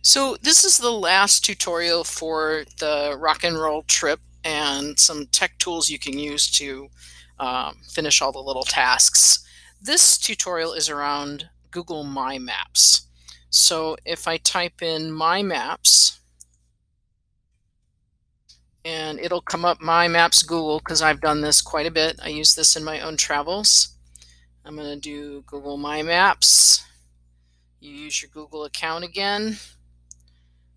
So this is the last tutorial for the rock and roll trip and some tech tools you can use to finish all the little tasks. This tutorial is around Google My Maps. So if I type in My Maps, and it'll come up My Maps Google because I've done this quite a bit. I use this in my own travels. I'm going to do Google My Maps. You use your Google account again.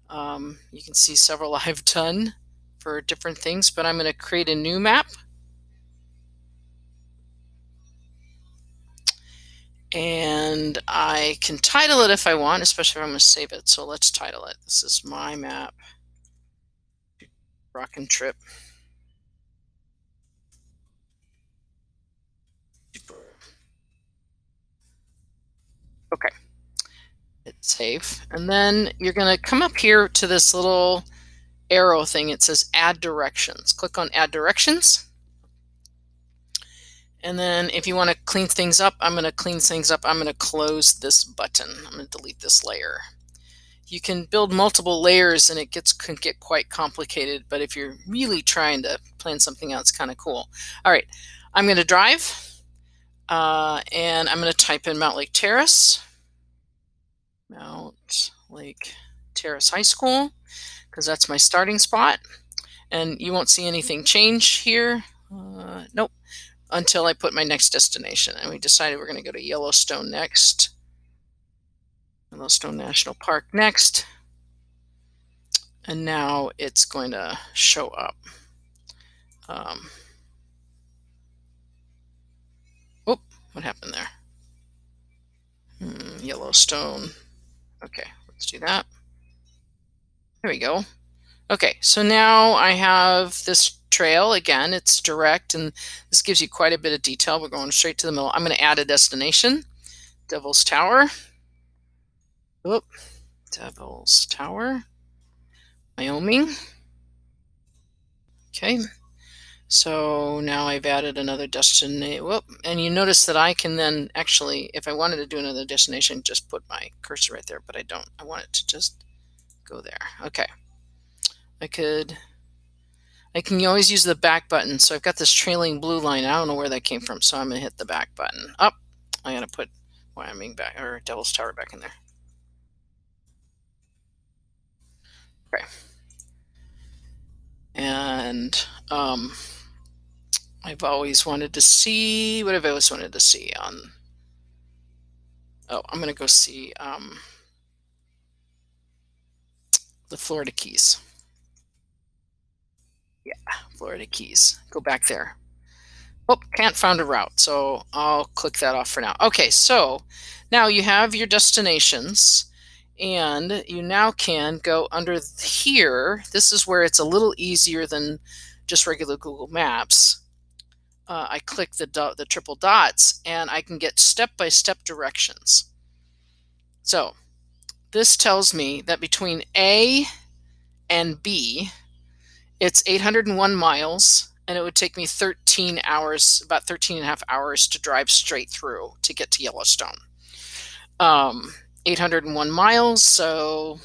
You can see several I've done for different things, but I'm going to create a new map. And I can title it if I want, especially if I'm going to save it. So let's title it. This is My Map Rockin' Trip. Okay. Hit save. And then you're going to come up here to this little arrow thing. It says Add Directions. Click on Add Directions. And then if you want to clean things up, I'm going to clean things up. I'm going to close this button. I'm going to delete this layer. You can build multiple layers and it can get quite complicated, but if you're really trying to plan something out, it's kind of cool. All right, I'm going to drive and I'm going to type in Mount Lake Terrace. Mount Lake Terrace High School, because that's my starting spot. And you won't see anything change here. Nope. Until I put my next destination. And we decided we're going to go to Yellowstone next. Yellowstone National Park next. And now it's going to show up. Oh, what happened there? Yellowstone. Okay, let's do that. There we go. Okay, so now I have this trail. Again, it's direct, and this gives you quite a bit of detail. We're going straight to the middle. I'm going to add a destination, Devil's Tower. Oop, Devil's Tower, Wyoming. Okay, so now I've added another destination. Whoop, and you notice that I can then actually, if I wanted to do another destination, just put my cursor right there, but I don't. I want it to just go there. Okay. I can always use the back button. So I've got this trailing blue line. I don't know where that came from, so I'm going to hit the back button. Up. I'm going to put Wyoming back, or Devil's Tower back in there. Okay. And I've always wanted to see, what have I always wanted to see on, oh, I'm going to go see the Florida Keys. Yeah, Florida Keys. Go back there. Oh, can't find a route, so I'll click that off for now. Okay, so now you have your destinations, and you now can go under here. This is where it's a little easier than just regular Google Maps. I click the triple dots, and I can get step-by-step directions. So this tells me that between A and B, it's 801 miles, and it would take me 13 hours, about 13 and a half hours to drive straight through to get to Yellowstone. 801 miles, so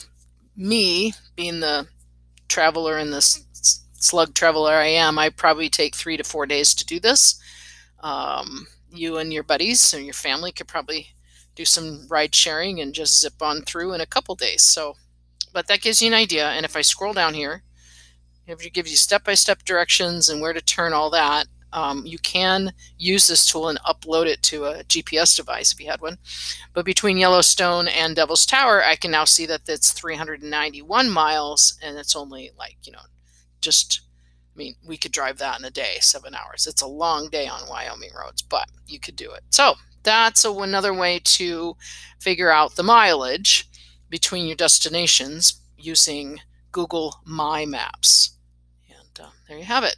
me, being the traveler and the slug traveler I am, I probably take 3 to 4 days to do this. You and your buddies or your family could probably do some ride sharing and just zip on through in a couple days. So, but that gives you an idea. And if I scroll down here, it gives you step-by-step directions and where to turn, all that. You can use this tool and upload it to a GPS device if you had one. But between Yellowstone and Devil's Tower, I can now see that it's 391 miles, and it's only like, just, I mean, we could drive that in a day, 7 hours. It's a long day on Wyoming roads, but you could do it. So that's another way to figure out the mileage between your destinations using Google My Maps. And there you have it.